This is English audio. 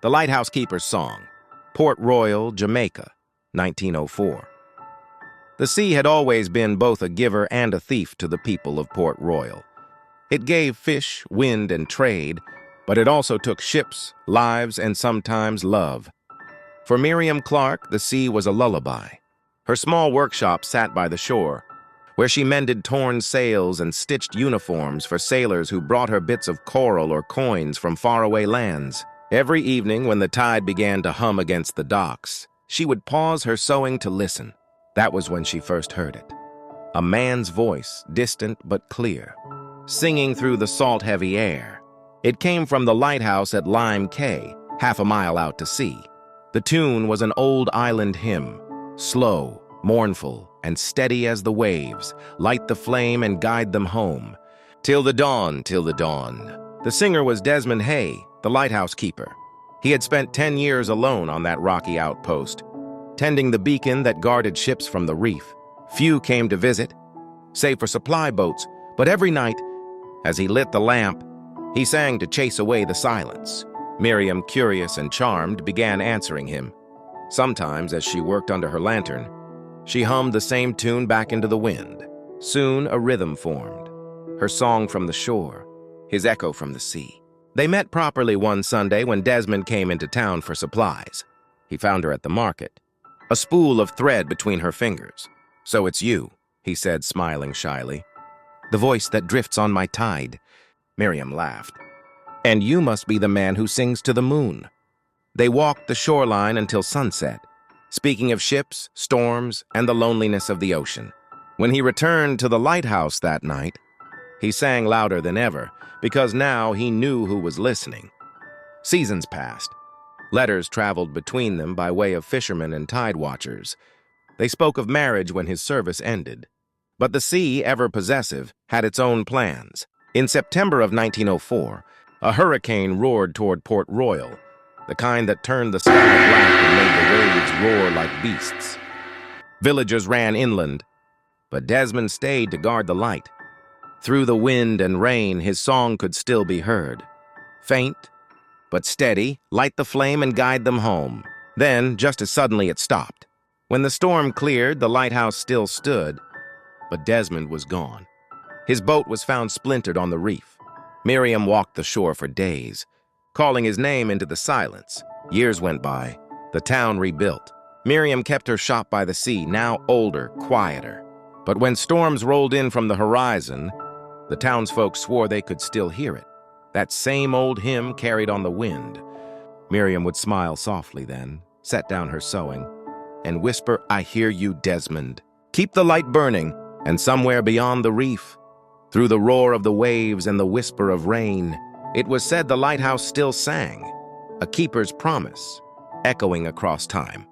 The Lighthouse Keeper's Song, Port Royal, Jamaica, 1904. The sea had always been both a giver and a thief to the people of Port Royal. It gave fish, wind, and trade, but it also took ships, lives, and sometimes love. For Miriam Clark, the sea was a lullaby. Her small workshop sat by the shore, where she mended torn sails and stitched uniforms for sailors who brought her bits of coral or coins from faraway lands. Every evening when the tide began to hum against the docks, she would pause her sewing to listen. That was when she first heard it. A man's voice, distant but clear, singing through the salt-heavy air. It came from the lighthouse at Lime Cay, half a mile out to sea. The tune was an old island hymn, slow, mournful, and steady as the waves. Light the flame and guide them home. Till the dawn, till the dawn. The singer was Desmond Hay, the lighthouse keeper. He had spent 10 years alone on that rocky outpost, tending the beacon that guarded ships from the reef. Few came to visit, save for supply boats, but every night, as he lit the lamp, he sang to chase away the silence. Miriam, curious and charmed, began answering him. Sometimes, as she worked under her lantern, she hummed the same tune back into the wind. Soon a rhythm formed, her song from the shore, his echo from the sea. They met properly one Sunday when Desmond came into town for supplies. He found her at the market, a spool of thread between her fingers. "So it's you," he said, smiling shyly. "The voice that drifts on my tide." Miriam laughed. "And you must be the man who sings to the moon." They walked the shoreline until sunset, speaking of ships, storms, and the loneliness of the ocean. When he returned to the lighthouse that night, he sang louder than ever, because now he knew who was listening. Seasons passed. Letters traveled between them by way of fishermen and tide watchers. They spoke of marriage when his service ended. But the sea, ever possessive, had its own plans. In September of 1904, a hurricane roared toward Port Royal, the kind that turned the sky black and made the waves roar like beasts. Villagers ran inland, but Desmond stayed to guard the light. Through the wind and rain, his song could still be heard. Faint, but steady, light the flame and guide them home. Then, just as suddenly, it stopped. When the storm cleared, the lighthouse still stood, but Desmond was gone. His boat was found splintered on the reef. Miriam walked the shore for days, calling his name into the silence. Years went by. The town rebuilt. Miriam kept her shop by the sea, now older, quieter. But when storms rolled in from the horizon, the townsfolk swore they could still hear it. That same old hymn carried on the wind. Miriam would smile softly then, set down her sewing, and whisper, "I hear you, Desmond. Keep the light burning." And somewhere beyond the reef, through the roar of the waves and the whisper of rain, it was said the lighthouse still sang, a keeper's promise, echoing across time.